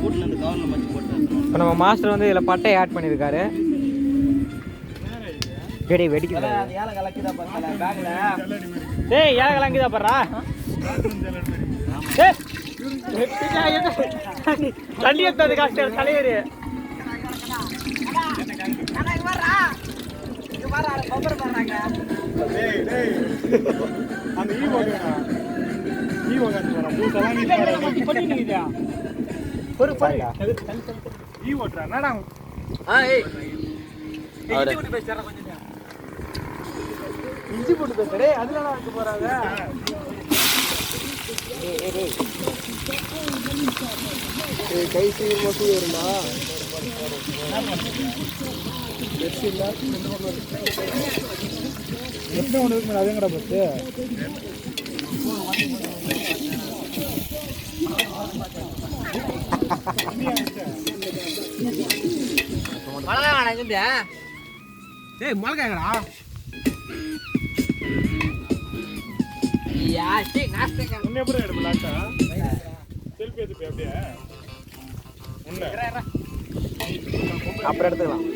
இப்போ நம்ம மாஸ்டர் வந்து இதில் பட்டை ஆட் பண்ணியிருக்காரு. டேய் வெடிக்குது. டேய் ஏல கலங்கிதா பாறா. டேய் தண்ணி எடுத்தது காஸ்டர் தலையேறு. இங்க பாறா பம்பர் பண்றாங்க. டேய் அந்த ஈ போடுடா. ஈ போடுடா. தூசலாம் நீ பண்ணிட்டீங்க. ஒரு பாருங்க. ஈ ஓட்றா. என்னடா? ஏய். இஞ்சி போட்டு பேசுறா கொஞ்சம். இஞ்சி போட்டு பேசுறே அதுலடா வந்து போறாங்க. ஏய் கை சீர் மட்டும் ஏறுனா. எஸ்ல ரெண்டு பக்கம் இருக்கு. எப்படி ஒன்னு இருக்கு அதேங்கடா பஸ். மலகா வாங்குங்க. டேய் மலகாங்கடா. யா சீ நாஸ்தே உன்னை எப்படி எடுப்பலாட்டா? செல்ஃபி எடுத்து அப்படியே. உன்னை அப்புறம் எடுத்துக்கலாம்.